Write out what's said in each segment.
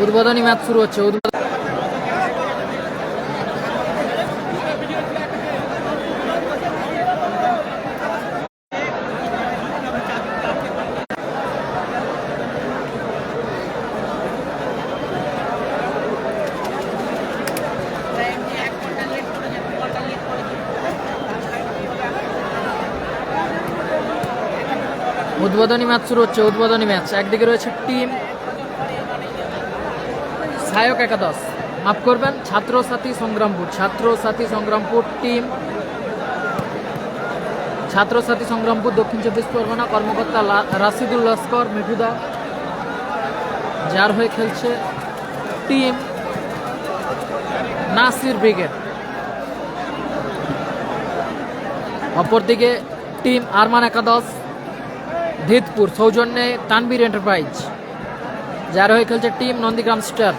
উদ্বোধনী ম্যাচ শুরু হচ্ছে। উদ্বোধনী ম্যাচ শুরু হচ্ছে। উদ্বোধনী ম্যাচ, একদিকে রয়েছে টিম সায়ক একাদশ, মাফ করবেন, ছাত্রসাথী সংগ্রামপুর। ছাত্রসাথী সংগ্রামপুর টিম ছাত্রসাথী সংগ্রামপুর দক্ষিণ চব্বিশ পরগনা। কর্মকর্তা রাশিদুল লস্কর মেঘুদা, যার হয়ে খেলছে টিম নাসির ব্রিগেড। অপরদিকে টিম আরমান একাদশ ধিতপুর সৌজন্যে তানবীর এন্টারপ্রাইজ, যার হয়ে খেলছে টিম নন্দীগ্রাম স্টার।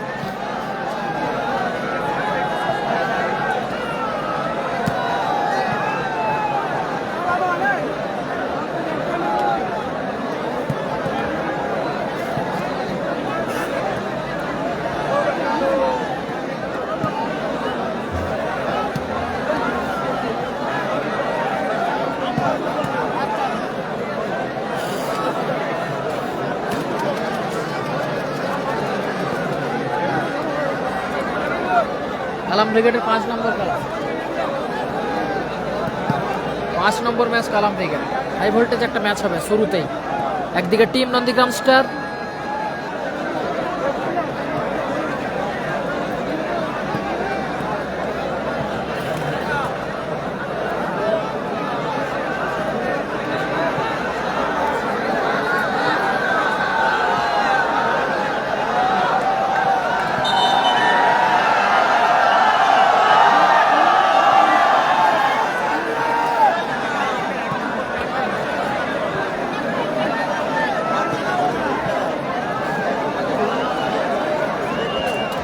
কালাম ব্রিগেডের 5 নম্বর খেলা, 5 নম্বর ম্যাচ কালাম ব্রিগেড। হাই ভোল্টেজ একটা ম্যাচ হবে শুরুতেই। একদিকে team Nandigram star,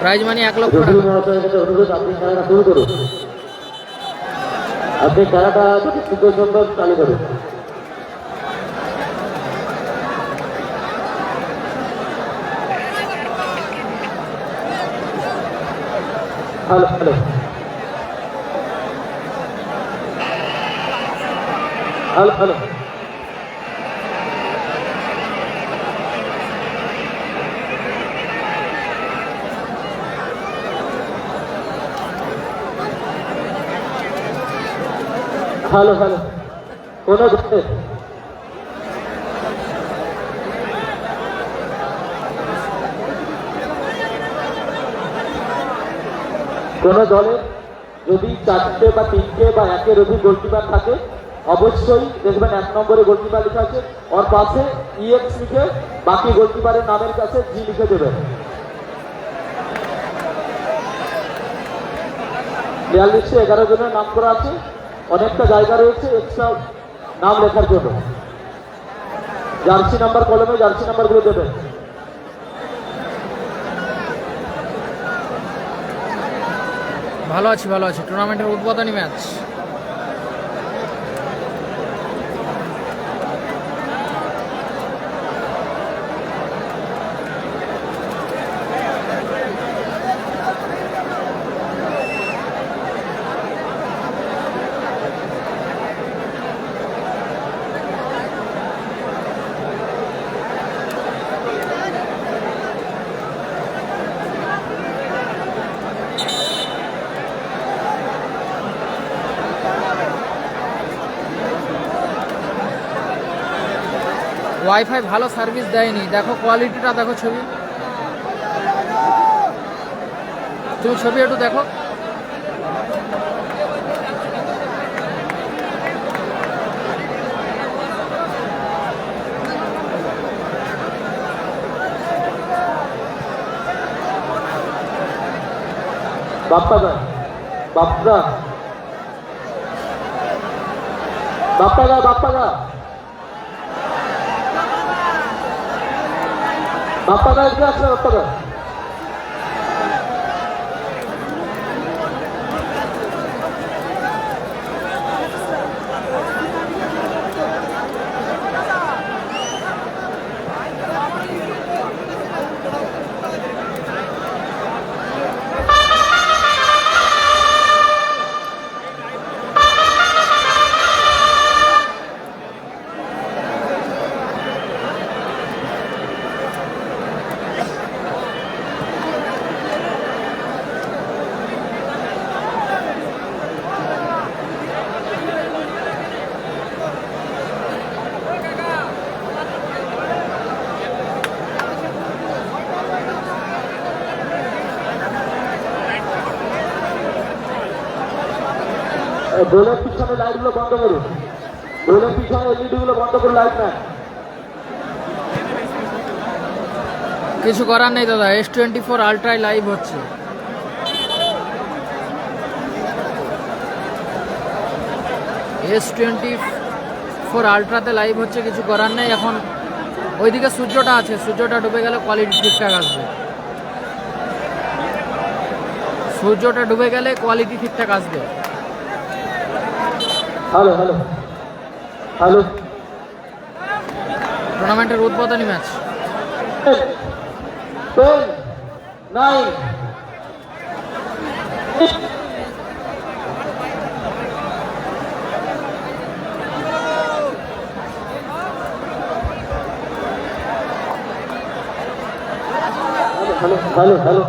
prize money 1 লক্ষ টাকা। আপনি খেলাটা শুরু করুন, আপনি খেলাটা যত সম্ভব চালু করুন। Hello hello hello hello hello hello কোনো দলের যদি 4টে বা 3টে বা 1-এর অধিক গোলকিপার থাকে, অবশ্যই দেখবেন 1 নম্বরে গোলকিপার লেখা আছে, ওর পাশে EX লিখে বাকি গোলকিপারের নামের কাছে G লিখে দেবেন। প্লেয়ার লিস্টে 11 জনের নাম করা আছে, অনেকটা জায়গা রয়েছে এক্সট্রা নাম লেখার জন্য। জার্সি নাম্বার কলমে জার্সি নাম্বারগুলো দেবেন। ভালো আছি, ভালো আছি। টুর্নামেন্টের উদ্বোধনী ম্যাচ। ওয়াইফাই ভালো সার্ভিস দেয়নি, দেখো কোয়ালিটিটা, দেখো ছবি, তুমি ছবি একটু দেখো। বাপ্পাদা বাপ্পা বাপ্পাদা বাপ্পাদা বাপ্পাদা এদিকে আসলে বাপ্পাদা গোলের পিছনে লাইটগুলো বন্ধ করুন, গোলের পিছনে এলইডি গুলো বন্ধ করুন, লাইট ম্যান। কিছু করার নেই দাদা, S24 আলট্রায় লাইভ হচ্ছে। S24 আলট্রাতে লাইভ হচ্ছে, কিছু করার নেই। এখন ওইদিকে সূর্যটা আছে, সূর্যটা ডুবে গেলে কোয়ালিটি ঠিকঠাক আসবে। সূর্যটা ডুবে গেলে কোয়ালিটি ঠিকঠাক আসবে। হ্যালো হ্যালো হ্যালো, টুর্নামেন্টের উদ্বোধনী match. 10 9 hello hello hello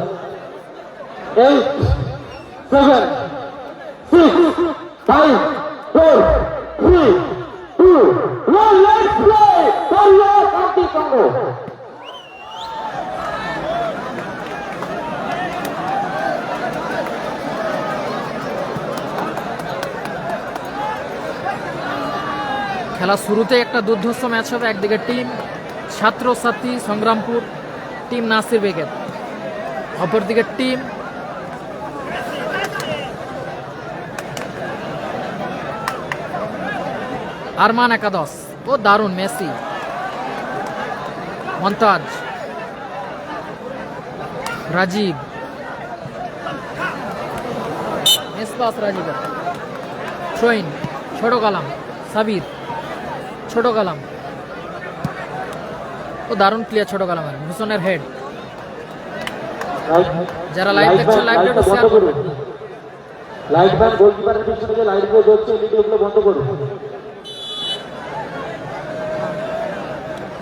8 7 6 5 4 3 2 1, let's play for your country Congo. খেলা শুরুতে একটা দুর্ধর্ষ ম্যাচ হবে। একদিকে টিম ছাত্রছাত্রী সংগ্রামপুর, টিম নাসির বেগের। অপরদিকে টিম আরমান একাদশ। ও দারুণ, মেসি, মন্তাজ, রাজীব, মেসপাস রাজীবের, ট্রেন, ছোট কালাম, সাবির, ছোট কালাম। ও দারুণ প্লেয়ার ছোট কালামের। ভূষণের হেড। যারা লাইভ দেখছেন লাইভটা একটু শেয়ার করুন। লাইট ম্যান গোলকিপারের পিছনে যে লাইট গুলো জ্বলছে এলইডি গুলো বন্ধ করুন।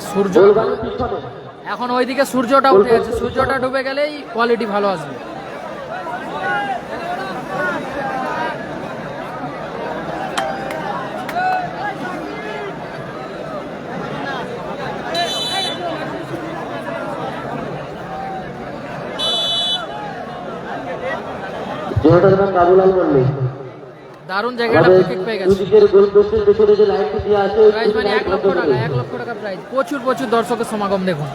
সূর্য গোলবারের পিছনে এখন ওইদিকে সূর্যটা উঠে গেছে, সূর্যটা ডুবে গেলেই কোয়ালিটি ভালো আসবে। যেটার নাম কাবুলাল বললি, দারুণ জায়গাটা পিক পেয়ে গেছে। দুদিকের গোল পোস্টের পেছনে যে লাইটটি দেওয়া আছে প্রাইজ মানে 1 লক্ষ টাকা, 1 লক্ষ টাকা প্রাইজ। প্রচুর প্রচুর দর্শকের সমাগম দেখুন।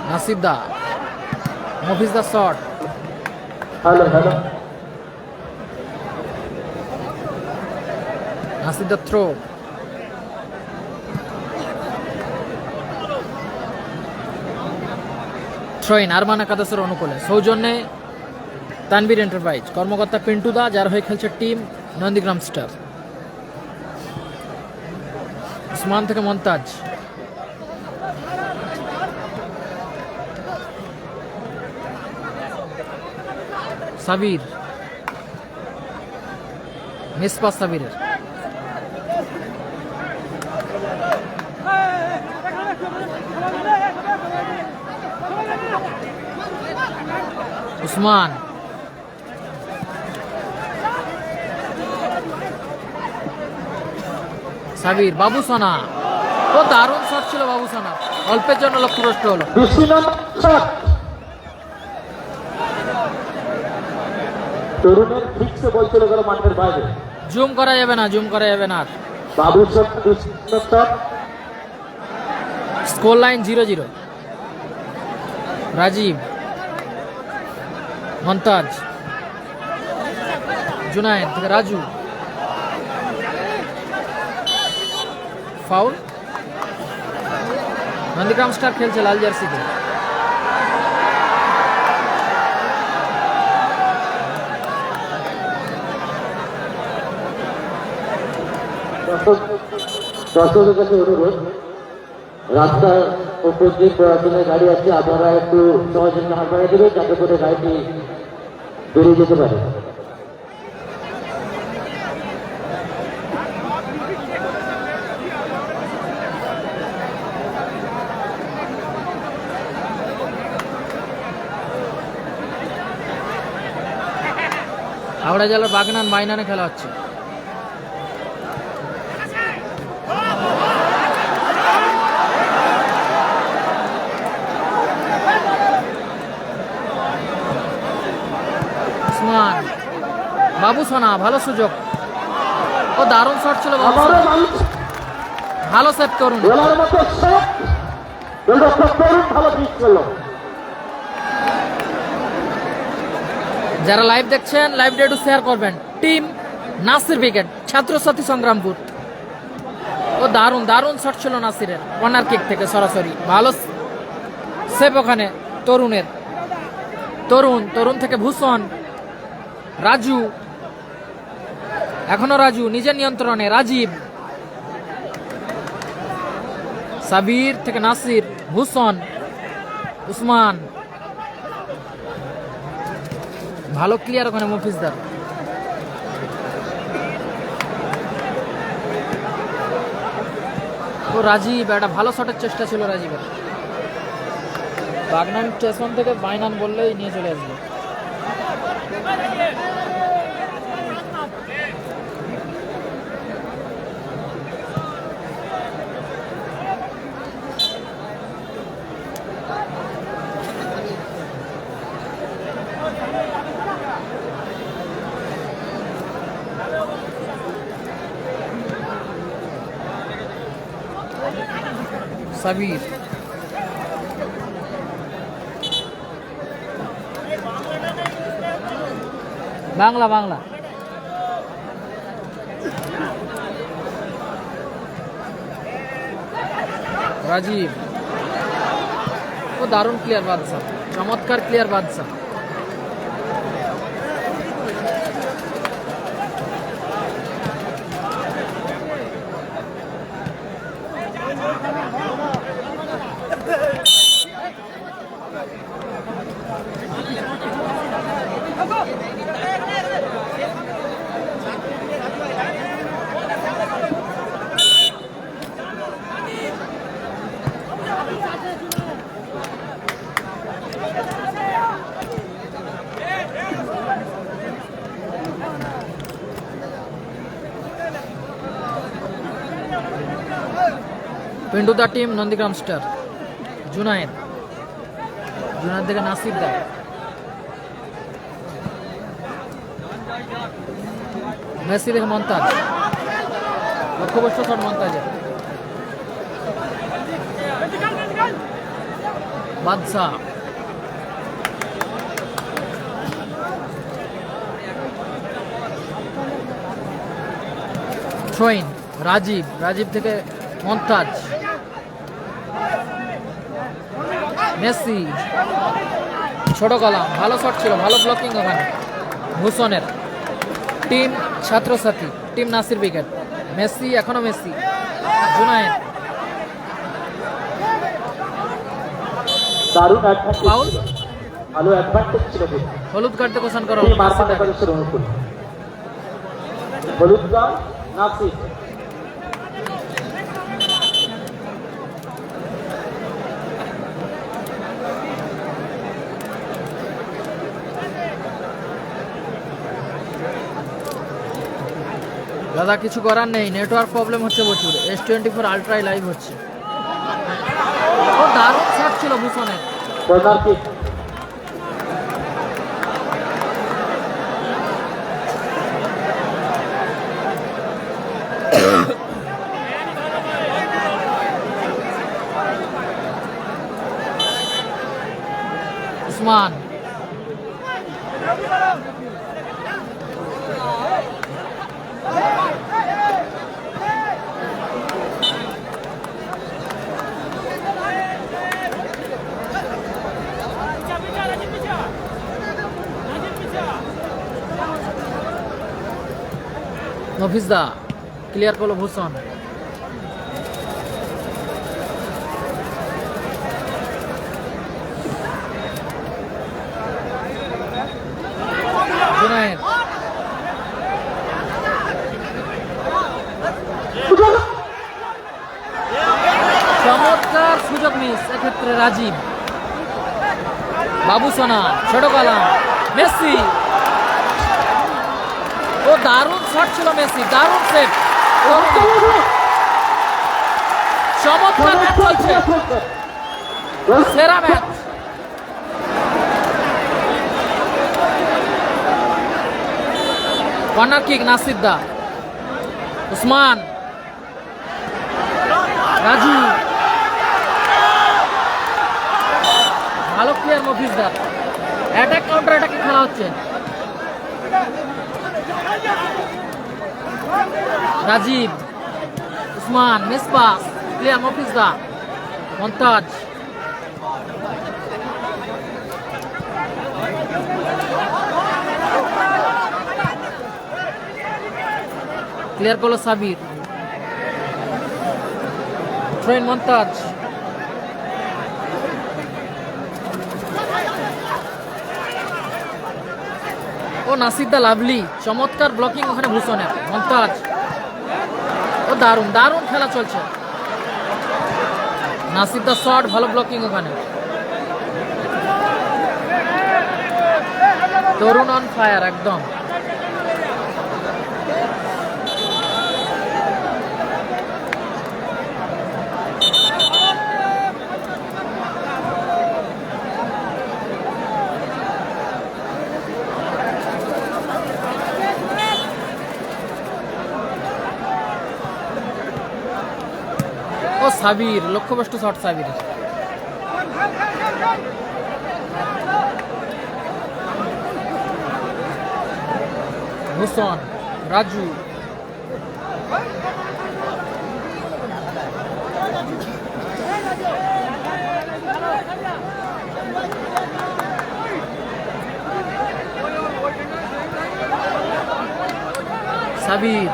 নাসিব দা, মফিজ দা শট। হ্যালো হ্যালো নাসিব দা থ্রো। থ্রোইন আরমান একাদশের অনুকূলে, সৌজন্যে তানবীর এন্টারপ্রাইজ। কর্মকর্তা পিন্টু দা, যার হয়ে খেলছে টিম নন্দীগ্রাম স্টার। উসমান থেকে মন্তাজ, সাবির, মিসপাস সাবিরের। উসমান, সাবির, বাবু সোনা। ও দারুণ শট ছিল বাবু সোনা, অল্পের জন্য লক্ষ্যভ্রষ্ট হলো। তরুণের ফিক্সে বল চলে গেল মাঠের বাইরে। জুম করা যাবে না, জুম করা যাবে না। Babu shot. Score line 0-0। Rajib, Montaj, Junayed থেকে রাজু। ফাউল। নন্দীগ্রাম স্টার খেলছে লাল জার্সিতে। দর্শকের কাছে অনুরোধ, রাস্তার উপর যে প্রয়োজনের গাড়ি আছে আপনারা একটু সহযোগিতা হাত বাড়িয়ে দেবেন যাতে করে গাড়িটি বেরিয়ে যেতে পারে। হাওড়া জেলার বাগনান মাইনানে খেলা হচ্ছে। বাবু সোনা, ভালো সুযোগ। ও দারুণ শট ছিল বাবু আবারও সোনা। মানুষ ভালো সেভ করুন। বলার মতো শট, গোলরক্ষক তরুণ ভালো পিচ করলো। যারা লাইভ দেখছেন লাইভটা একটু শেয়ার করবেন। টিম নাসির উইকেট, ছাত্রছাত্রী সংগ্রামপুর। ও দারুণ দারুণ শট ছিল নাসিরের, কর্নার কিক থেকে সরাসরি। ভালো সেভ ওখানে তরুণের। তরুণ থেকে ভূষণ, রাজু, এখনো রাজু নিজের নিয়ন্ত্রণে। রাজীব, সাবির থেকে নাসির, ভূষণ, উসমান। ভালো ক্লিয়ার ওখানে মফিজদার। তো রাজীব, একটা ভালো শটের চেষ্টা ছিল রাজীবের। বাগনান স্টেশন থেকে বাইনান বললেই নিয়ে চলে আসবে। সাবির, বাংলা বাংলা। রাজীব, ও দারুণ ক্লিয়ার বাদশা, চমৎকার ক্লিয়ার বাদশা। পিন্টু দা টিম নন্দীগ্রাম স্টার। জুনায়েদ থেকে নাসির দা। মেসি থেকে মন্তাজ, লক্ষ্যবস্তু শট মন্তাজের। বাদশা, শোয়েন, রাজীব থেকে মন্তাজ, মেসি, ছোট কলাম। ভালো শট ছিল, ভালো ব্লকিং ওখানে ভূষণের। টিম ছাত্রছাত্রী, টিম নাসির উইকেট। মেসি, এখনো মেসি। জুনায়েদ, দারুণ অ্যাডভান্টেজ ফাউল। ছিল, ভালো অ্যাডভান্টেজ ছিল। হলুদ কার্ডে ঘোষণা করা টিম হলো আরফান নাসির। একাদশের অনুকূল হলুদ কার্ড নাসির। দাদা কিছু করার নেই, নেটওয়ার্ক প্রবলেম হচ্ছে প্রচুর। S24 আলট্রাই লাইভ হচ্ছে। ও দারুণ শট ছিল ভূষণের। কর্নার কিক, উসমান, নফিসদা ক্লিয়ার করলো ভূষণ। জুনায়েদ, চমৎকার সুযোগ মিস এক্ষেত্রে রাজীব। বাবু সোনা, ছোট কালাম, মেসি। ও দারুণ শট ছিল মেসি, দারুণ সেভ। চমৎকার ম্যাচ চলছে, সেরা match. Corner kick Nasir da, Usman, Raju, ভালো প্লেয়ার মফিজ দা। অ্যাটাক কাউন্টার অ্যাটাকে খেলা হচ্ছে। রাজীব, উসমান, মিসপাস, প্লেয়ার মফিজ দা, মন্তাজ, ক্লিয়ার করলো সাবির, ট্রেন মন্তাজ, ও নাসির দা লাভলি, চমৎকার ব্লকিং ওখানে ভূষণের, মন্তাজ, ও দারুণ দারুণ খেলা চলছে। নাসির দা শট, ভালো ব্লকিং ওখানে। তরুণ অন ফায়ার একদম। ও সাবির, লক্ষ্যভ্রষ্ট শট সাবির। ভূষণ, রাজু, সাবির,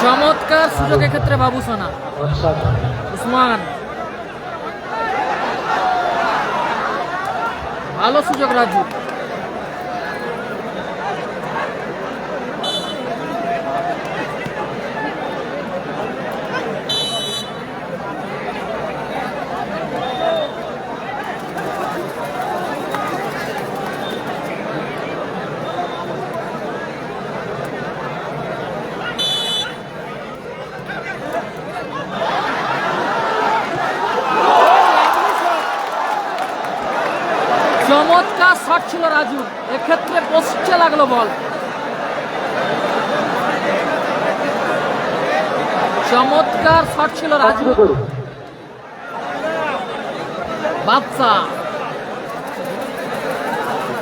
চমৎকার সুযোগের ক্ষেত্রে বাবু সোনা, উসমান, ভালো সুযোগ রাজু, চমৎকার শট ছিল রাজু, এক্ষেত্রে পোস্টে লাগলো বল। চমৎকার শট ছিল রাজু, বাদশা,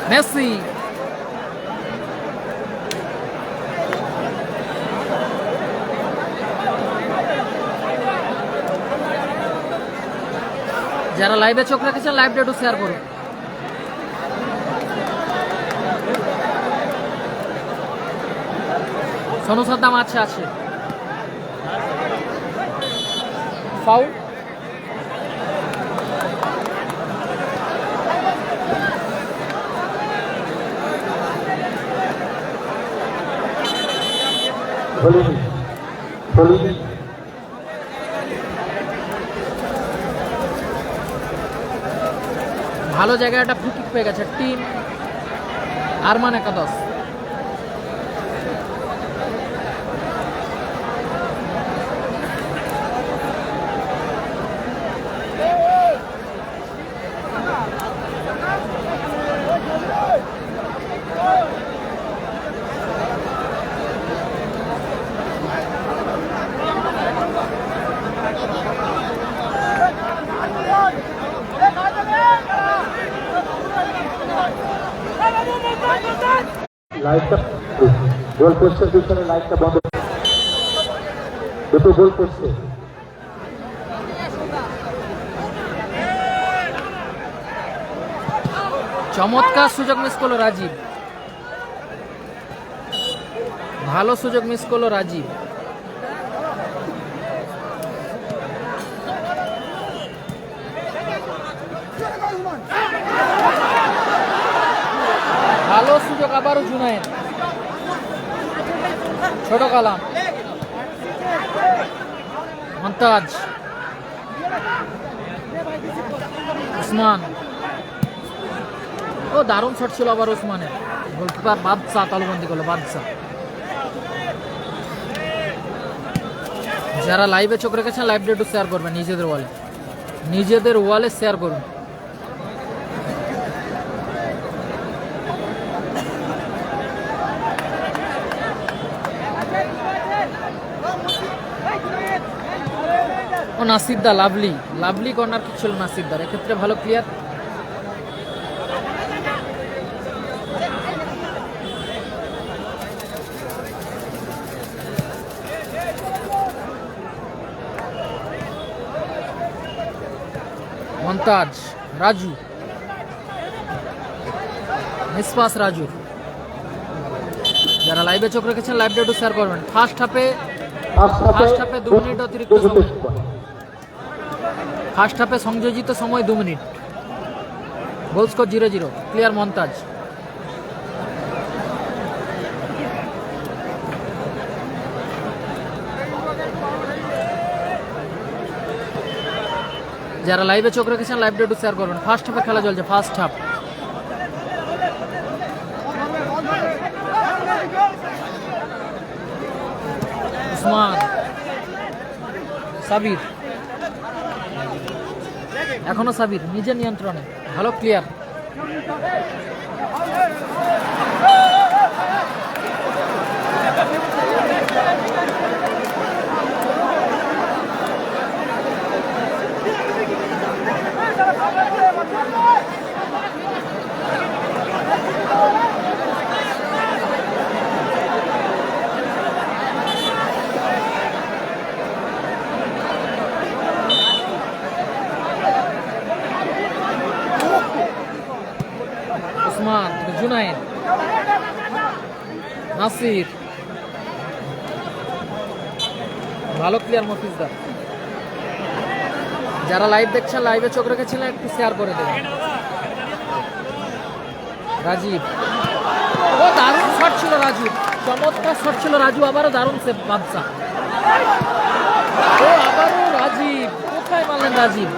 মেসি, যারা লাইভে চোখ রেখেছেন লাইভটা একটু শেয়ার করুন। সোনু সাদ্দাম আছে ফাউল, ভালো জায়গায় একটা ফ্রি কিক পেয়ে গেছে টিম আরমান একাদশ। লাইটটা গোল পোস্টের পিছনে লাইটটা বন্ধ, দুটো গোল পোস্টে। চমৎকার সুযোগ মিস করলো রাজীব, ভালো সুযোগ মিস করলো রাজীব। ভালো সুযোগ আবারও জুনায়েদ, ছোট কালাম, মন্তাজ, উসমান। ও দারুণ শট ছিল আবার উসমানের। গোলকিপার বাদশা তালুবন্দি করলো, বাদশা। যারা লাইভে চোখ রেখেছেন লাইভ ডেটু শেয়ার করবেন নিজেদের ওয়ালে শেয়ার করুন। ও নাসিরদা, লাভলি কর্নার কি ছিল নাসিরদার, এক্ষেত্রে ভালো ক্লিয়ার। মন্তাজ, রাজু, মিসপাস রাজু। যারা লাইভে চোখ রেখেছেন লাইভ ডেটু শেয়ার করবেন। ফার্স্ট হাফে 2 মিনিট অতিরিক্ত সময়। ফার্স্ট হাফে সংযোজিত সময় 2 minute. Goal score 0-0। Clear Montaj. যারা লাইভে চোখ রেখেছেন লাইভ ডেটু শেয়ার করবেন। ফার্স্ট হাফে খেলা চলছে, ফার্স্ট হাফ। উসমান, সাবির, এখনো সাবির নিজের নিয়ন্ত্রণে, ভালো ক্লিয়ার। উসমান, জুনায়েদ, নাসির, ভালো ক্লিয়ার মফিজদার। যারা লাইভ দেখছেন লাইভে চোখ রেখেছিলেন একটু শেয়ার করে দেবেন। রাজীব, ও দারুণ শট ছিল রাজু, চমৎকার শট ছিল রাজু। আবারও দারুণ সেভ বাদশা। ও আবারও রাজীব, কোথায় মারলেন রাজীব।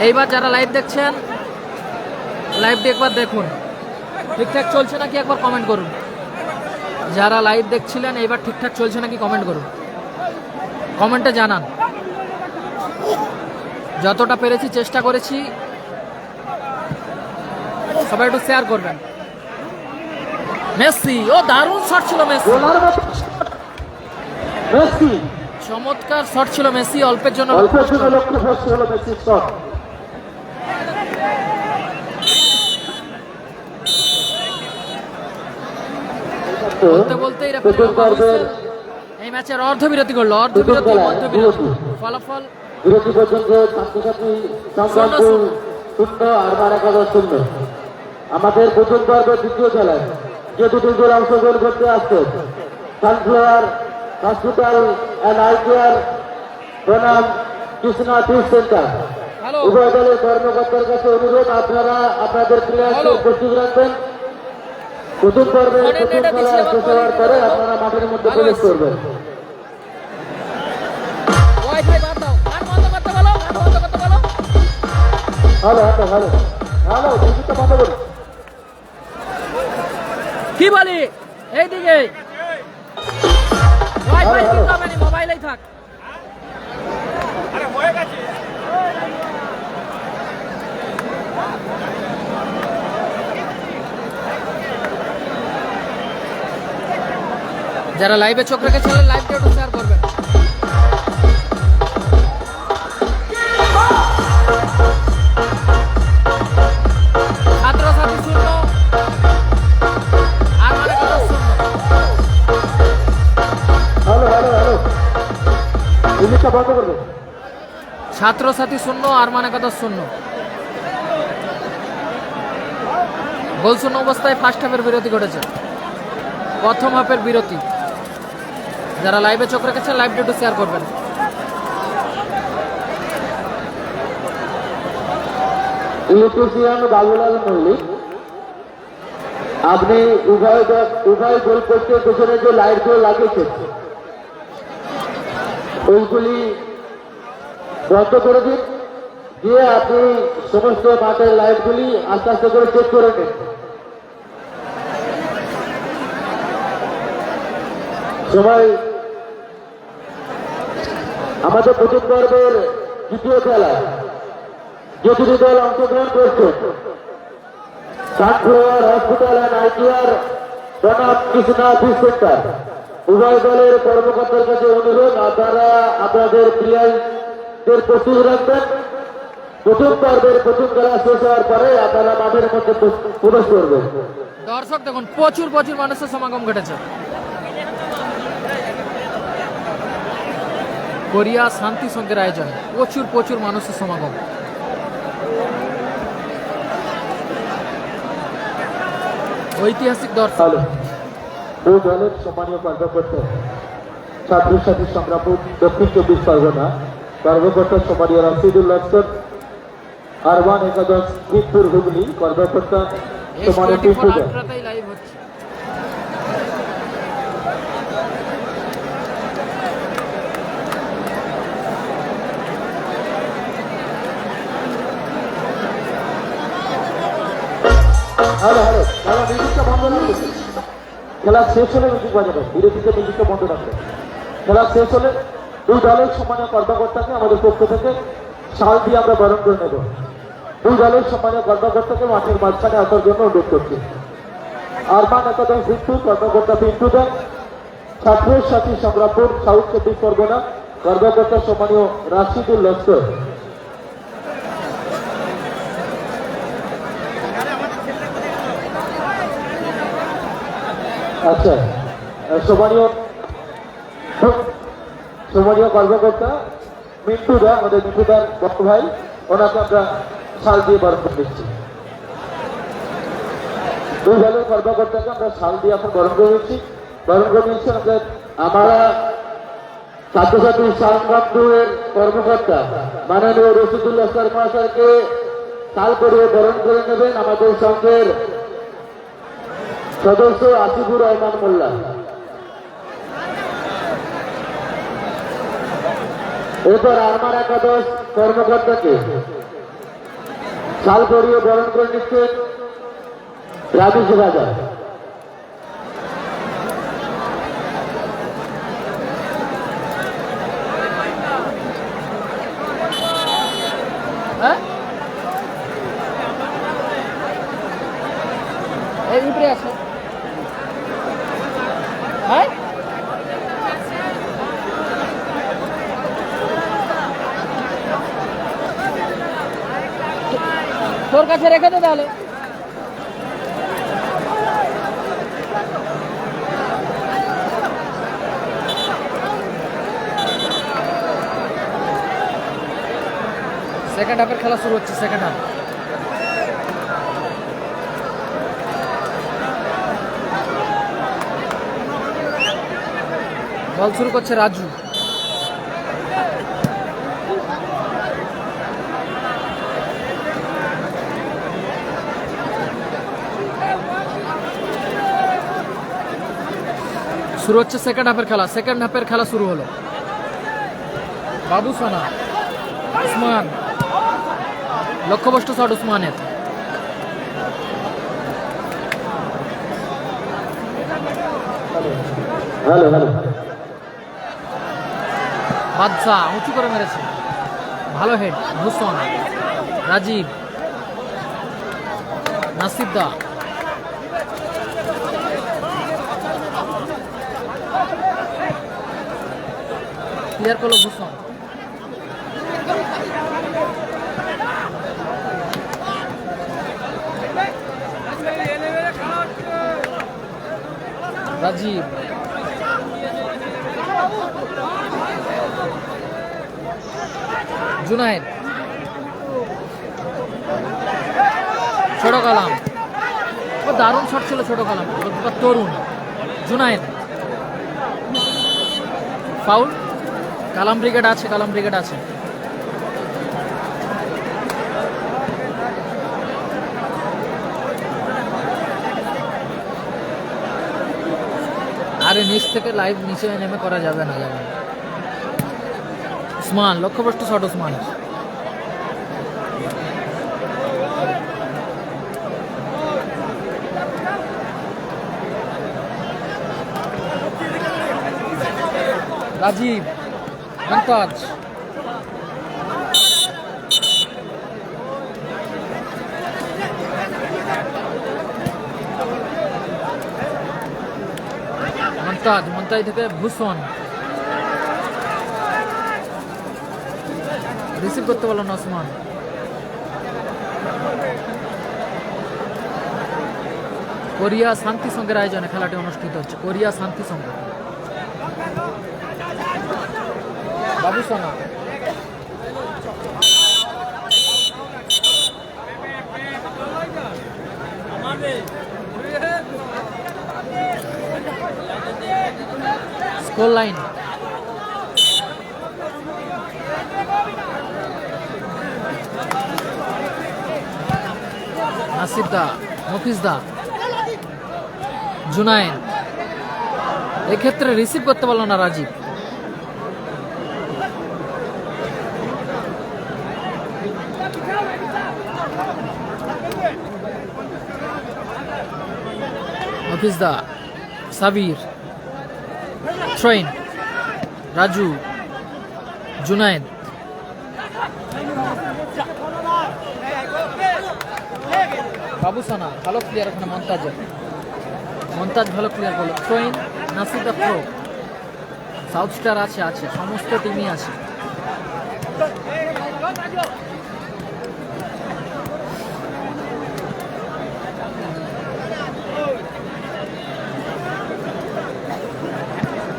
এইবার যারা লাইভ দেখছেন লাইভটি একবার দেখুন, ঠিকঠাক চলছে নাকি একবার কমেন্ট করুন। যারা লাইভ দেখছিলেন এইবার ঠিকঠাক চলছে নাকি কমেন্ট করুন, কমেন্টে জানান। যতটা পেরেছি চেষ্টা করেছি, সবাই একটু শেয়ার করবেন। মেসি, ও দারুণ শট ছিল মেসি, চমৎকার শট ছিল মেসি। অল্পের জন্য বলতে বলতে এই ম্যাচের অর্ধবিরতি করলো, অর্ধবিরতি মধ্যবিরতি। ফলাফল বিরতি পর্যন্ত ছাত্রছাত্রী সংগ্রামপুর 0 আর মারাকাদা 0। আমাদের প্রথম পর্বের দ্বিতীয় খেলায় যে দুটি দল অংশগ্রহণ করতে আসছে, sunflower hospital and eye care বনাম কৃষ্ণা টিউব সেন্টার। উভয় দলের কর্মকর্তার কাছে অনুরোধ, আপনারা আপনাদের প্লেয়ারকে প্রস্তুত রাখবেন। প্রথম পর্বে প্রথম খেলা শেষ হওয়ার পরে আপনারা মাঠের মধ্যে প্রবেশ করবেন। কি বলি এইদিকে মোবাইলেই থাক। যারা লাইভে চোখ রেখেছিলেন লাইভটা একটু শেয়ার করবেন। ছাত্রছাত্রী 0 আর মারাকাদা 0। ছাত্রছাত্রী 0 আর মারাকাদা 0। গোল শূন্য অবস্থায় ফার্স্ট হাফের বিরতি ঘটেছে, প্রথম হাফের বিরতি। যারা লাইভে চোখ রেখেছেন লাইভটা একটু শেয়ার করবেন। ইলেকট্রিশিয়ান বাবুলাল মল্লিক, আপনি উভয় গোল পোস্টের পেছনে যে লাইটগুলো লাগিয়েছেন ওইগুলি বন্ধ করে দিন, দিয়ে আপনি সমস্ত মাঠের লাইটগুলি আস্তে আস্তে করে চেক করে নিন। সবাই আমাদের প্রথম পর্বের দ্বিতীয় খেলা যে দুটি দল অংশগ্রহণ করছে সানফ্লাওয়ার হসপিটাল অ্যান্ড আইটিআর বনাম কৃষ্ণা ফিশ সেন্টার, উভয় দলের কর্মকর্তার কাছে অনুরোধ আপনারা আপনাদের প্লেয়ারদের প্রস্তুত রাখবেন। প্রথম পর্বের প্রথম খেলা শেষ হওয়ার পরে আপনারা মাঠের মধ্যে প্রবেশ করবেন। দর্শক দেখুন প্রচুর প্রচুর মানুষের সমাগম ঘটেছে। কোরিয়া শান্তি সংঘের আয়োজন, প্রচুর প্রচুর মানুষের সমাগম। ঐতিহাসিক দর্শক। দুই দলের সম্মানীয় কর্মকর্তা ছাত্রছাত্রী সংগ্রামপুর দক্ষিণ 24 পরগনা, কর্মকর্তা সম্মানীয় রাশিদুল লস্কর আরবান একাদশ মিরপুর হুগলি, কর্মকর্তা সম্মানীয় টিপুদা। লাইভ হচ্ছে। হ্যালো হ্যালো, খেলা মিউজিকটা বন্ধ রাখবে। খেলা শেষ হলে মিউজিক বাজাবে, বিরতিতে মিউজিকটা বন্ধ রাখবে। খেলা শেষ হলে দুই দলের সম্মানীয় কর্মকর্তাকে আমাদের পক্ষ থেকে শাল দিয়ে আমরা বরণ করে নেব। দুই দলের সম্মানীয় কর্মকর্তাকে মাঠের মাঝখানে আসার জন্য অনুরোধ করছি। আরমান একাদশ জিতপুর, কর্মকর্তা পিন্টু দেন, ছাত্রের সাথী সংগ্রামপুর সাউথ 24 পরগনা, কর্মকর্তা সম্মানীয় রাশিদুল লস্কর। আচ্ছা, সম্মানীয় কর্মকর্তা মিন্টু দা, আমাদের মিন্টু দার বড় ভাই, ওনাকে আমরা শাল দিয়ে বরণ করে দিচ্ছি। দুই দলের কর্মকর্তাকে আমরা শাল দিয়ে এখন বরণ করে দিচ্ছি। বরণ করে দিচ্ছি আমরা ছাত্রছাত্রী সংগ্রামপুরের কর্মকর্তা মাননীয় রশিদুল্লাহ স্যার মহাশয়কে শাল করিয়ে বরণ করে নেবেন আমাদের সংঘের সদস্য আসিফুর রহমান মোল্লা। এরপর আরমান একাদশ কর্মকর্তাকে শাল করিয়ে বরণ করে নিচ্ছেন রাজেশ রাজা। এই উপরে আছে। হ্যাঁ তোর কাছে রেখে দে তাহলে। সেকেন্ড হাফের খেলা শুরু হচ্ছে। সেকেন্ড হাফ বল শুরু করছে রাজু। শুরু হচ্ছে সেকেন্ড হাফের খেলা। সেকেন্ড হাফের খেলা শুরু হলো। বাবু সোনা, উসমান, লক্ষ্যভ্রষ্ট শট উসমানের। হ্যালো হ্যালো, বাদশা উঁচু করে মেরেছে, ভালো হেড। ভূষণ, রাজীব, নাসিবদা, ক্লিয়ার করলো ভূষণ। রাজীব, জুনায়েদ, ছোট কালাম। ও দারুণ শট ছিল ছোট কালাম। তরুণ, জুনায়েদ, ফাউল। কালাম ব্রিগেড আছে, কালাম ব্রিগেড আছে। আরে নিচ থেকে লাইভ নিচে নেমে করা যাবে না, যাবে না। উসমান লক্ষ্যভ্রষ্ট শট উসমান। রাজীব মমতাজ মন্তাজ থেকে ভূষণ রিসিভ করতে পারল না ওসমান। কোরিয়া শান্তি সংঘের আয়োজনে খেলাটি অনুষ্ঠিত হচ্ছে। কোরিয়া শান্তি সংঘ। বাবু সোনা স্কোর লাইন নাসির দা, মফিজ দা, জুনায়েদ। এক্ষেত্রে রিসিভ করতে পারলো না রাজীব। মফিজ দা, সাবির, ট্রেন, রাজু, জুনায়েদ। বাবু সোনা ভালো প্লেয়ার, ওখানে মন্তাজ ভালো প্লেয়ার বলো। ট্রেন, নাসির দা প্রো, সাউথ স্টার আছে সমস্ত টিমই আছে।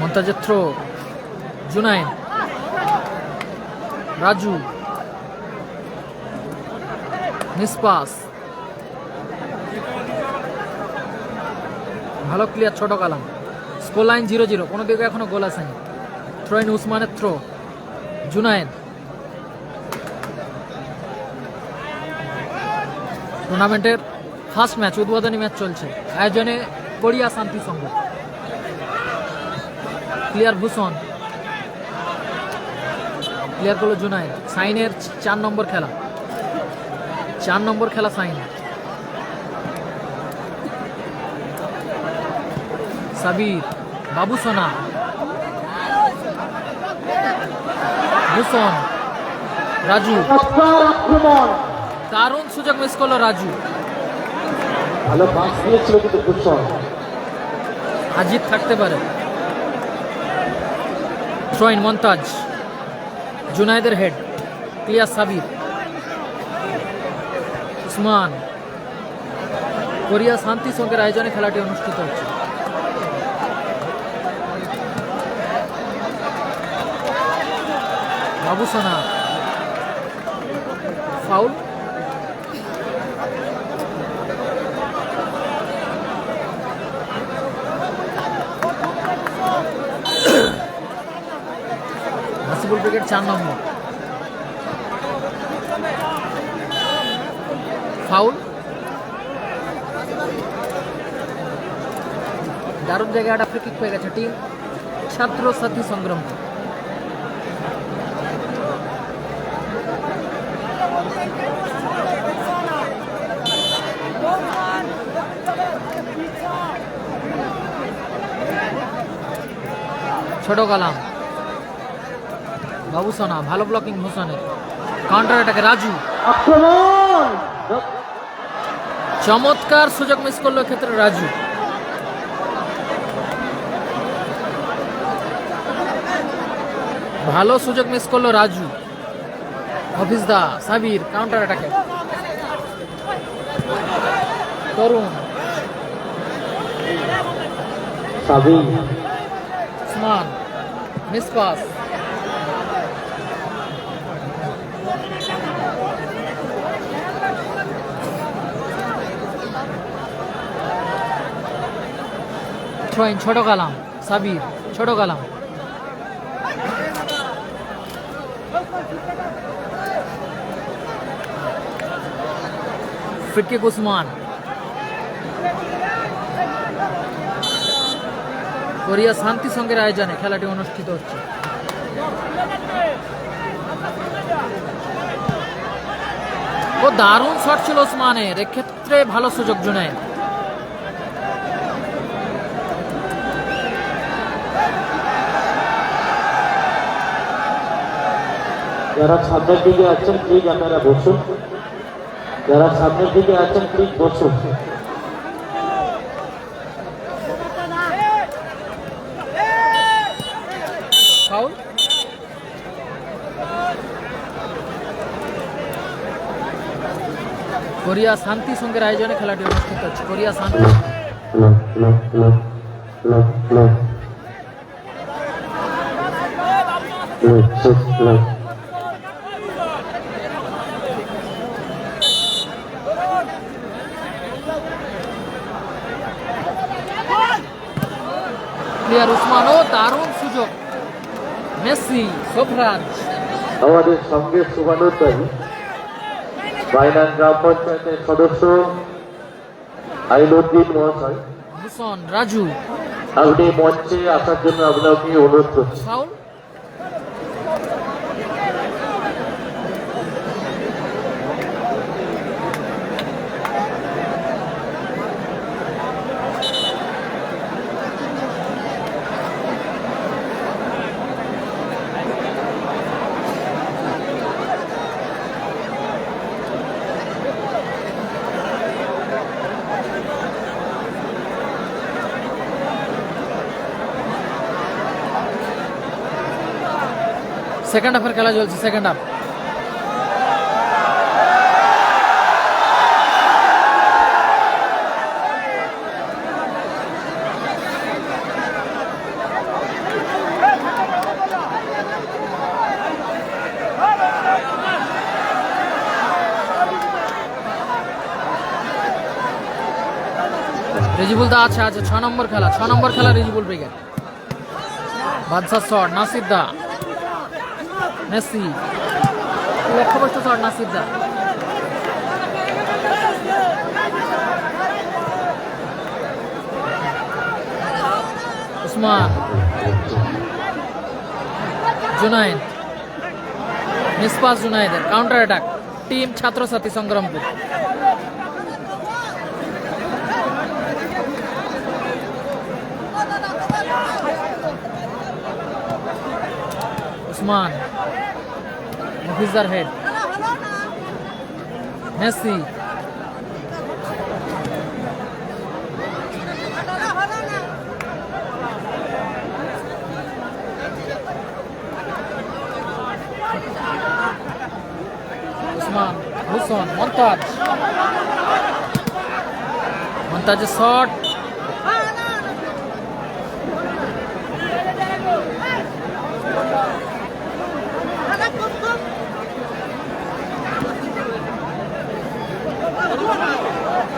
মন্তাজের থ্রো, জুনায়েদ, রাজু, মিসপাস, ভালো ক্লিয়ার ছোট কালাম। স্কোর লাইন 0-0, কোনো দিকে এখনো গোল আসেনি। থ্রো ইন উসমানের থ্রো, জুনায়েদ। টুর্নামেন্টের ফার্স্ট ম্যাচ, উদ্বোধনী ম্যাচ চলছে, আয়োজনে কোরিয়া শান্তি সংঘ। ক্লিয়ার ভূষণ, ক্লিয়ার করলো জুনায়েদ। সাইনের 4 নম্বর খেলা, 4 নম্বর খেলা সাইন। সাবির, বাবু সোনা, ভূষণ, রাজু। দারুণ সুযোগ মিস করলো রাজু। ভালো পাস দিয়েছিল কিন্তু ভূষণ। আজিত থাকতে পারে। থ্রোইন মন্তাজ, জুনায়েদের হেড, ক্লিয়ার সাবির, উসমান। কোরিয়া শান্তি সংঘের আয়োজনে খেলাটি অনুষ্ঠিত হচ্ছে। Babu Sona foul. Hasibul brigade 4 number foul. দারুণ জায়গায় একটা ফ্রি কিক পেয়ে গেছে টিম ছাত্র সাথী সংগ্রাম। ছোট কালাম, বাবু সোনা, ভালো ব্লকিং ভূষণের। কাউন্টার অ্যাটাকে রাজু, চমৎকার সুযোগ মিস করলো ক্ষেত্রে রাজু। ভালো সুযোগ মিস করলো রাজু। হাফিজদা, সাবির, কাউন্টার অ্যাটাকে তরুণ, সাবির, উসমান, মিসপাস, থ্রোইন ছোট কালাম, সাবির, ছোট কালাম, ফ্রি কিক উসমান, কোরিয়া শান্তি সংঘের আয়োজনে খেলাটি অনুষ্ঠিত হচ্ছে। ও দারুণ শট ছিল ওসমানের, এক্ষেত্রে ভালো সুযোগ জুনায়েদ। যারা সামনের দিকে আছেন প্লিজ আপনারা বসুন, যারা সামনের দিকে আছেন প্লিজ বসুন। ফাউল। কোরিয়া শান্তি সংঘের আয়োজনে খেলাটি অনুষ্ঠিত হচ্ছে। কোরিয়া শান্তি প্লেয়ার উসমান, ও দারুণ সুযোগ। মেসি, সোফরাজ। আমাদের সঙ্গে শুভানুদ্দায়ী বাইনান গ্রাম পঞ্চায়েতের সদস্য আইনুদ্দিন মহাশয়, ভূষণ, রাজু। আপনি মঞ্চে আসার জন্য আপনাকে অনুরোধ করছি। ফাউল। সেকেন্ড হাফের খেলা চলছে। Second half. রেজিবুল দা আছে 6 নম্বর খেলা। 6 নম্বর খেলা Rejibul brigade. Badsha shot, Nasir da, Messi, লক্ষ্যভ্রষ্ট শট নাসির দা। উসমান, জুনায়েদ, মিসপাস জুনায়েদের কাউন্টার অ্যাটাক। টিম ছাত্রছাত্রী সংগ্রামপুর। উসমান, মফিজার হেড, মেসি, উসমান, ভূষণ, মন্তাজের শট।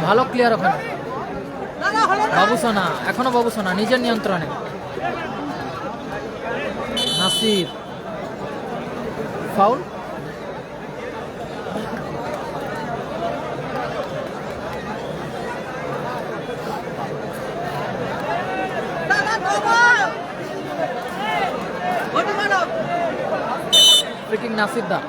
ভালো ক্লিয়ার ওখানে। বাবুসোনা, এখনো বাবুসোনা নিজের নিয়ন্ত্রণে। Nasir, foul. Free kick Nasir da.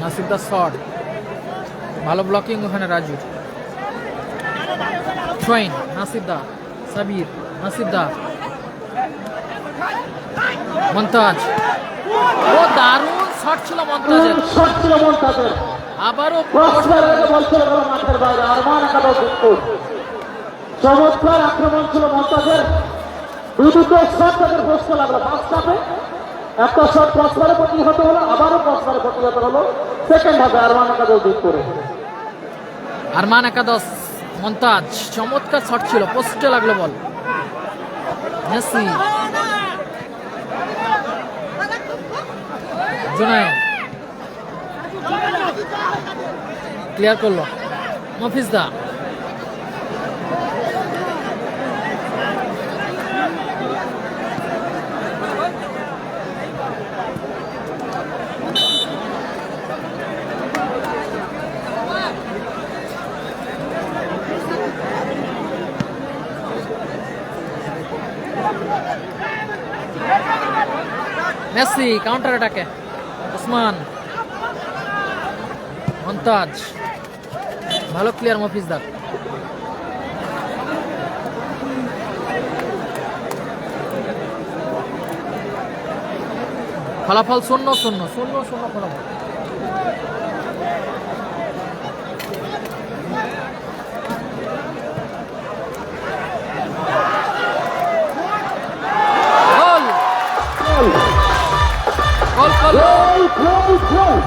Nasir da shot, ভালো ব্লকিং ওখানে রাজু। ট্রেন, নাসির দা, সাবির, নাসির দা, মন্তাজ। ও দারুণ শট ছিল মন্তাজের। আবারও মাঠের বাইরে আরমান একাদশ চমৎকার আক্রমণ ছিল মন্তাজের। দুটো শট তাদের বসতে লাগলো। ফার্স্ট হাফে একটা শট ক্রসবারে প্রতিহত হলো, আবারও ক্রসবারে প্রতিহত হলো সেকেন্ড হাফে আরমান একাদশ দিক করে। আরমান একাদশ, মন্তাজ, চমৎকার শট ছিল, পোস্টে লাগলো বল। মেসি, জুনায়েদ ক্লিয়ার করলো। মফিজ দা, মেসি কাউন্টার অ্যাটাকে ওসমান মন্তাজ ভালো ক্লিয়ার মফিজদার ফলাফল 0-0 ফলাফল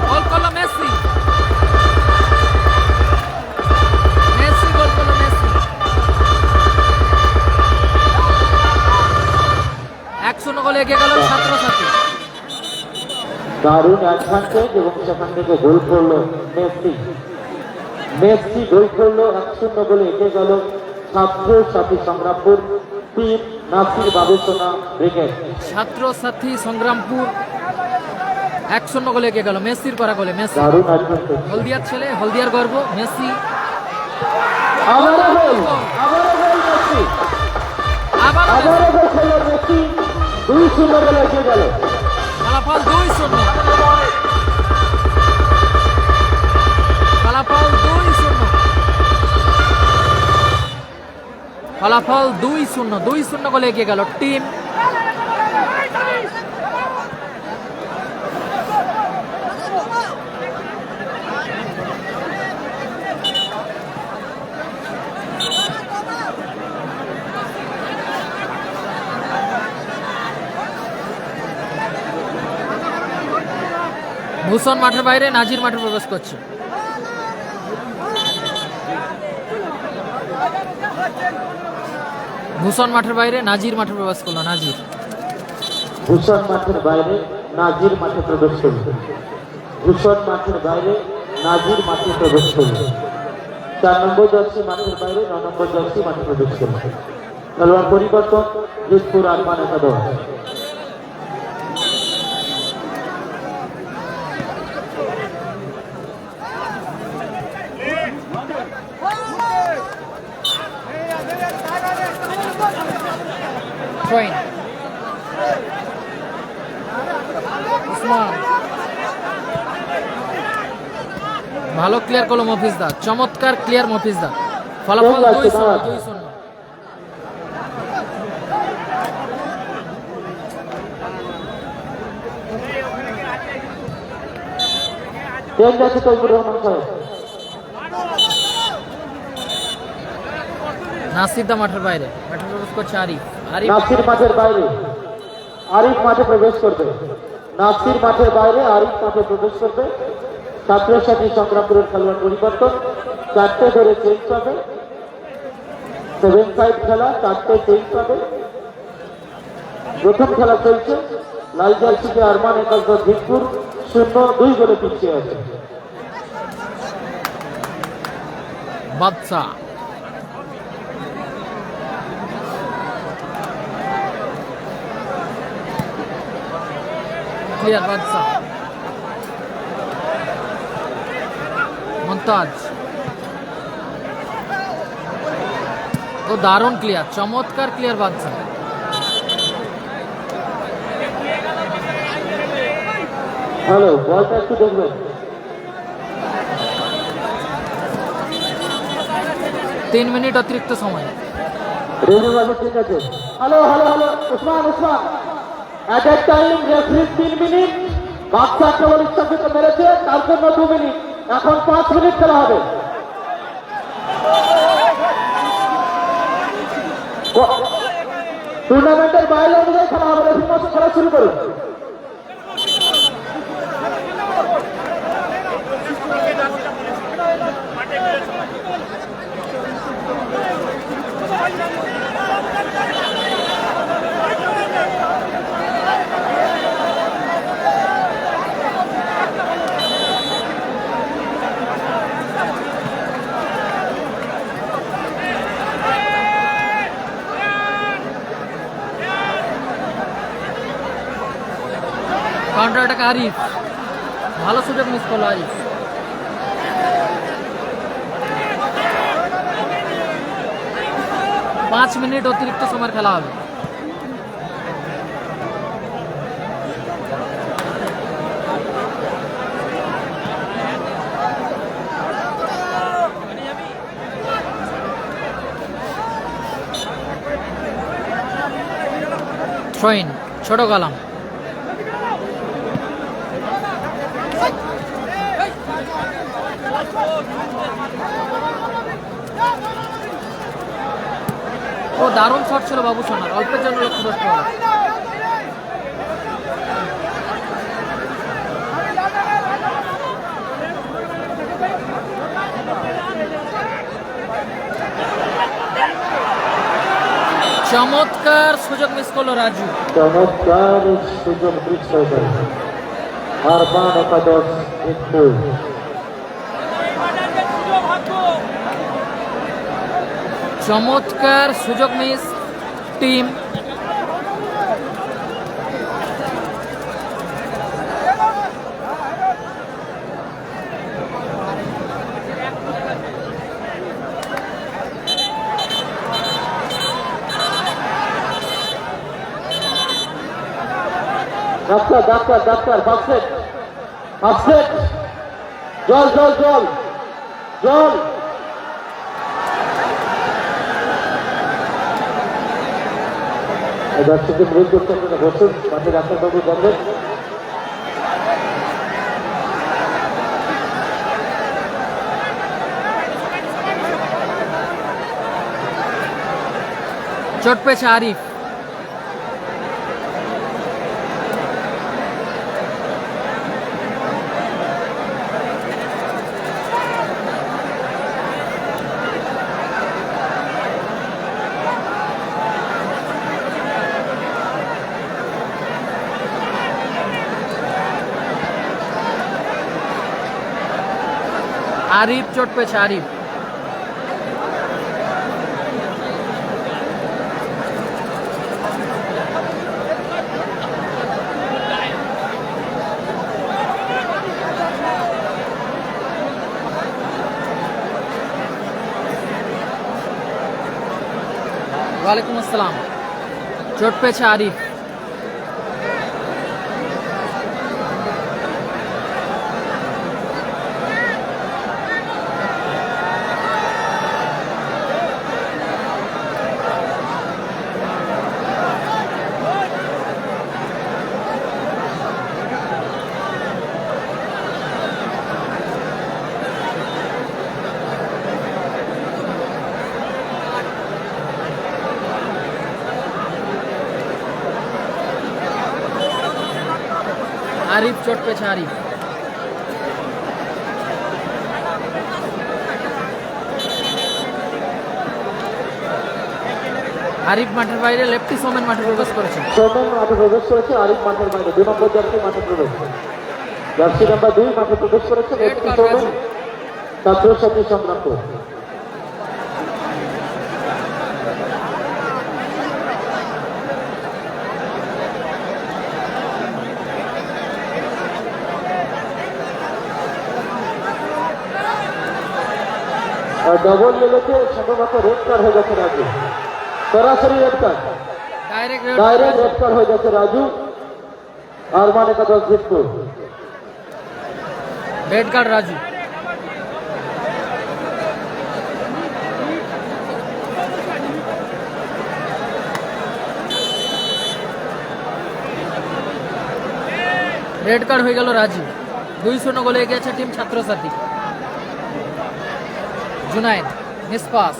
গোল করলো মেসি গোল করলো মেসি 1-0 গোলে এগিয়ে গেল ছাত্রছাত্রী দারুণ অ্যাডভান্টেজ এবং সেখান থেকে গোল করলো মেসি গোল করলো 1-0 গোলে এগিয়ে গেল ছাত্রছাত্রী সংগ্রামপুর টিম নাসির বাবুসোনা ব্রিগেড। ছাত্রছাত্রী সংগ্রামপুর 1-0 গোলে এগিয়ে গেল মেসির করা গোলে মেসি দারুণ অ্যাডভান্টেজ হলদিয়ার ছেলে হলদিয়ার গর্ব মেসি আবারও গোল মেসি আবারও গোল খেলো মেসি 2-0 গোলে এগিয়ে গেল ফলাফল 2-0 ফলাফল 2-0 গোলে এগিয়ে গেল টিম ভূষণ মাঠের বাইরে নাজির মাঠে প্রবেশ করছে ভূষণ মাঠের বাইরে নাজির মাঠে প্রবেশ করলো ভূষণ মাঠের বাইরে নাজির মাঠে প্রবেশ করল ভূষণ মাঠের বাইরে নাজির মাঠে প্রবেশ করল 4 নম্বর জার্সি মাঠের বাইরে 9 নম্বর জার্সি মাঠে প্রবেশ করল খেলোয়াড় পরিবর্তন যোধপুর আরমান একাদশ ভালো ক্লিয়ার করলো মফিজদার চমৎকার ক্লিয়ার মফিজদার ফলাফল 2-0 নাসিরদা মাঠের বাইরে মাঠে প্রবেশ করছে নাসির মাঠের বাইরে আরিফ মাঠে প্রবেশ করবে নাসির মাঠের বাইরে আরিফ মাঠে প্রবেশ করবে ছাত্রছাত্রী সংগ্রামপুরের খেলোয়াড় পরিবর্তন 4টে ধরে চেঞ্জ পাবে 7-5 খেলা 4টে চেঞ্জ পাবে প্রথম খেলা চলছে লাল জার্সিতে আরমান একাদশ জিতপুর 0-2 গোলে পিছিয়ে আছে বাদশা ক্লিয়ার বাদশা মন্তাজ ও দারুণ ক্লিয়ার চমৎকার ক্লিয়ার বাদশা হ্যালো বলটা একটু দেখবেন 3 মিনিট অতিরিক্ত সময় রেডিও বাজে ঠিক আছে hello Usman at that time referee 3 মিনিট বাদশা কেবল ইচ্ছাকৃত মেরেছে তার জন্য 2 মিনিট এখন 5 মিনিট খেলা হবে টুর্নামেন্টের বাইরে অনুযায়ী খেলা হবে রেফারি মশাই খেলা শুরু করুন কাউন্টার অ্যাটাক আরিফ ভালো সুযোগ মিস করলো আরিফ পাঁচ মিনিট অতিরিক্ত সময় খেলা হবে থ্রোইন ছোট কালাম। ও দারুণ শট ছিল বাবু সোনার, অল্পের জন্য লক্ষ্যভ্রষ্ট হলো। চমৎকার সুযোগ মিস করলো রাজু। চমৎকার সুযোগ মিস হয়ে গেল। আরমান একাদশ একটু চমৎকার সুযোগ miss team. Doctor doctor doctor বাপসেট বাপসেট জল জল জল জল। দর্শকের বিরোধ করতে আপনারা বসুন, মাঠে ডাক্তারবাবু বলবেন। চোট পেয়েছে আরিফ। আরিফ চোট পেয়েছে আরিফ। ওয়ালাইকুম আসসালাম। চোট পেয়েছে আরিফ। আরিফ চোট পেয়েছে আরিফ। আরিফ মাঠের বাইরে, লেফটি সোমেন মাঠে প্রবেশ করেছে। সোমেন মাঠে প্রবেশ করেছে, আরিফ মাঠের বাইরে। 2 নম্বর জার্সি মাঠে প্রবেশ, জার্সি নাম্বার 2 মাঠে প্রবেশ করেছে। লেফটি সোমেন ছাত্রছাত্রী সংক্রান্ত। ডবল লেগেছে, সম্ভবত রেড কার্ড হয়ে গেছে রাজু, সরাসরি red card, direct red card হয়ে গেছে রাজু। আরমান একাদশ Jitpur, red card Raju. Red card হয়ে গেল রাজু। 2-0 গোলে এগিয়ে আছে টিম ছাত্রছাত্রী। Junaid mispass.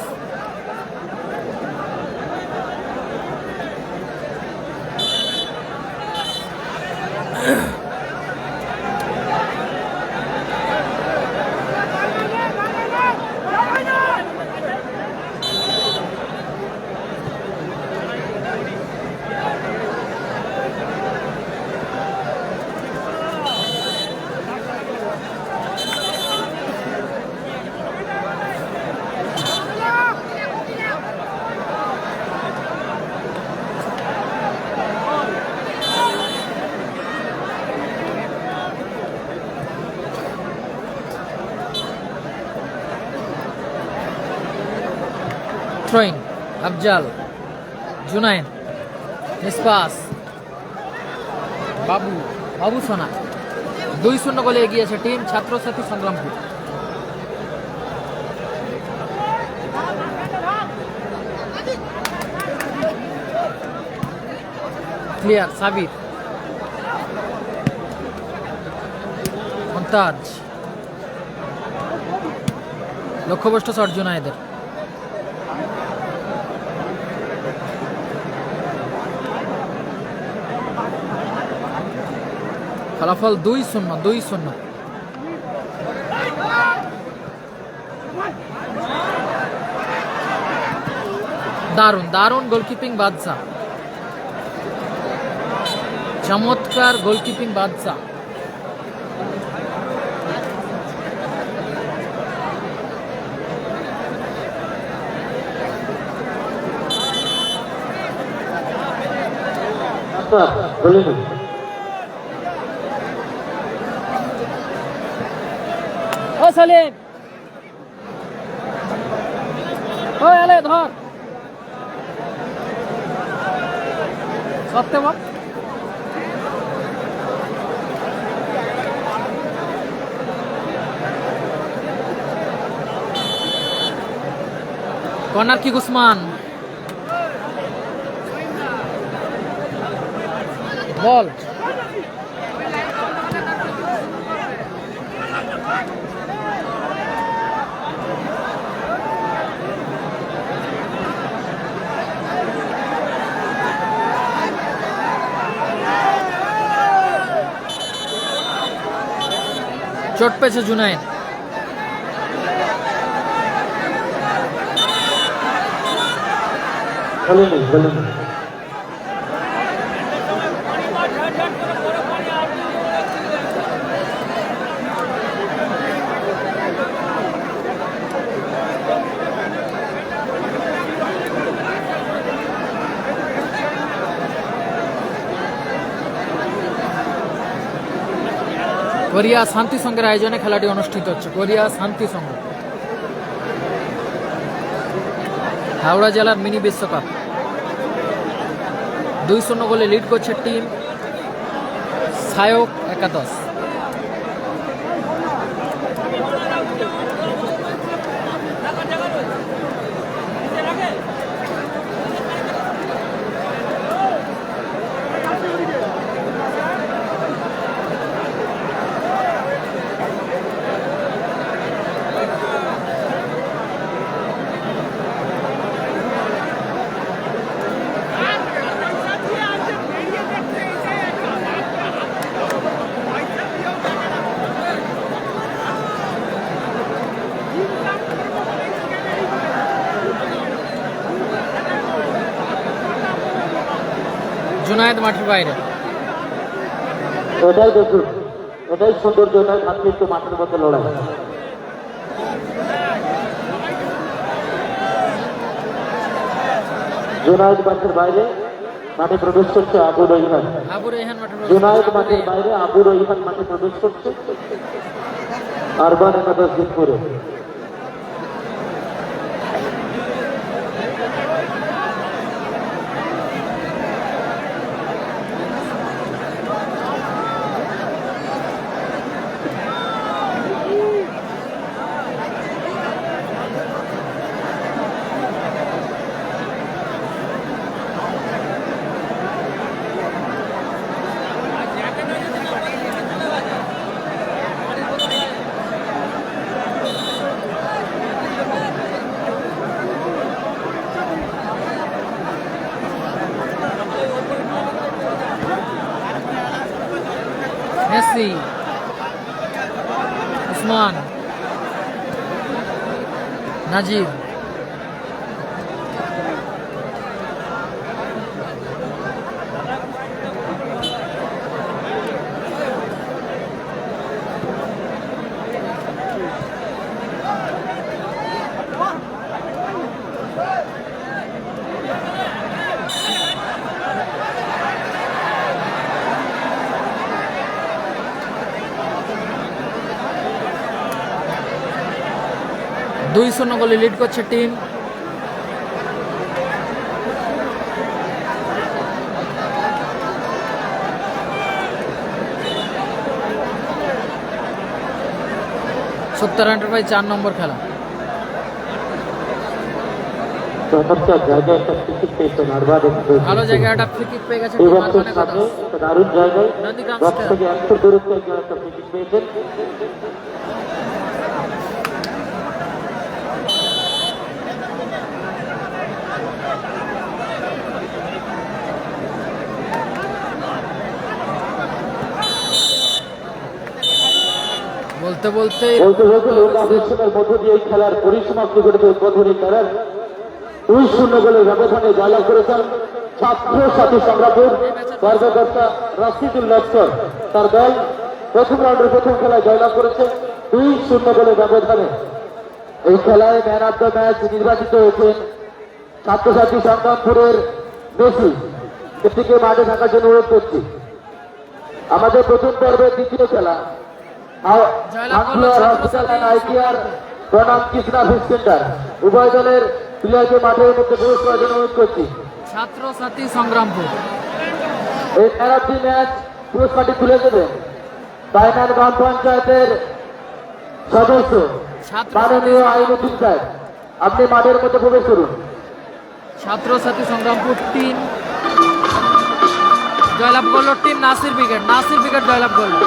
Throw in Afzal, Junaid mispass, Babu Sona. 2-0 গোলে এগিয়েছে টিম ছাত্রছাত্রী সংগ্রামপুর। ক্লিয়ার সাবির, মন্তাজ, লক্ষ্যভ্রষ্ট শট জুনায়েদের। ফলাফল 2-0, 2-0। দারুণ দারুণ গোলকিপিং বাদশা, চমৎকার গোলকিপিং বাদশা। ও সালিম, ও এলে ধর সত্যি বল। কর্নার কিক উসমান, বল চোট পেয়েছে জুনায়েদ। কোরিয়া শান্তি সংঘের আয়োজনে খেলাটি অনুষ্ঠিত হচ্ছে। কোরিয়া শান্তি সংঘ, হাওড়া জেলার মিনি বিশ্বকাপ। 2-0 গোলে লিড করছে টিম সায়ক একাদশ। জুনায়েদ মাঠের বাইরে। এটাই দেখুন, এটাই সৌন্দর্য, এটাই ভাতৃত্ব মাঠের মধ্যে লড়াই। জুনায়েদ মাঠের বাইরে, মাঠে প্রবেশ করছে আবু রইহান। জুনায়েদ মাঠের বাইরে, আবু রইহান মাঠে প্রবেশ করছে আরবান একাদশ দিক করে। মেসি, উসমান, নাজিব, দুই 2-0 গোলে লিড করছে টিম সত্তর এন্টারপ্রাইজ। 4 নম্বর খেলা। চমৎকার জায়গায় একটা টিকিট পেয়েছেন আরবার ভালো জায়গায় একটা ফ্রি কিক পেয়ে গেছে এই টিম বছর আরবানে সামনে গদাস। একটা দারুণ জায়গায় নন্দীগ্রাম 10 স্টার। থেকে 100 দূরত্বে একজন একটা টিকিট পেয়েছেন। বলতে বলতে বলতে বলতে লোক আবেশনের মধ্য দিয়ে এই খেলার পরিসমাপ্তি ঘটেছে উদ্বোধনী খেলার 2-0 গোলের ব্যবধানে জয়লাভ করেছেন ছাত্র সাথী সংগ্রামপুর কর্মকর্তা রাশিদুল লস্কর। তার দল প্রথম রাউন্ডের প্রথম খেলায় জয়লাভ করেছে 2-0 গোলের ব্যবধানে। এই খেলায় ম্যান অব দ্য ম্যাচ নির্বাচিত হয়েছেন ছাত্রছাত্রী সংগ্রামপুরের মেসি। এটিকে মাঠে থাকার জন্য অনুরোধ করছি। আমাদের প্রথম পর্বের দ্বিতীয় খেলা হসপিটাল অ্যান্ড আইটিআর প্রণাম কৃষ্ণা ফিশ সেন্টার। উভয় দলের প্লেয়ারকে মাঠের মধ্যে প্রবেশ করার জন্য অনুরোধ করছি। ছাত্র সাথী সংগ্রামপুর। এই ম্যান অব দি ম্যাচ পুরস্কারটি তুলে দেবেন বাইনান গ্রাম পঞ্চায়েতের সদস্য মাননীয় আইনুদ্দিন সাহেব। আপনি মাঠের মধ্যে প্রবেশ করুন। ছাত্র সাথী সংগ্রামপুর টিম জয়লাভ করলো team Nasir brigade. Nasir brigade জয়লাভ করলো।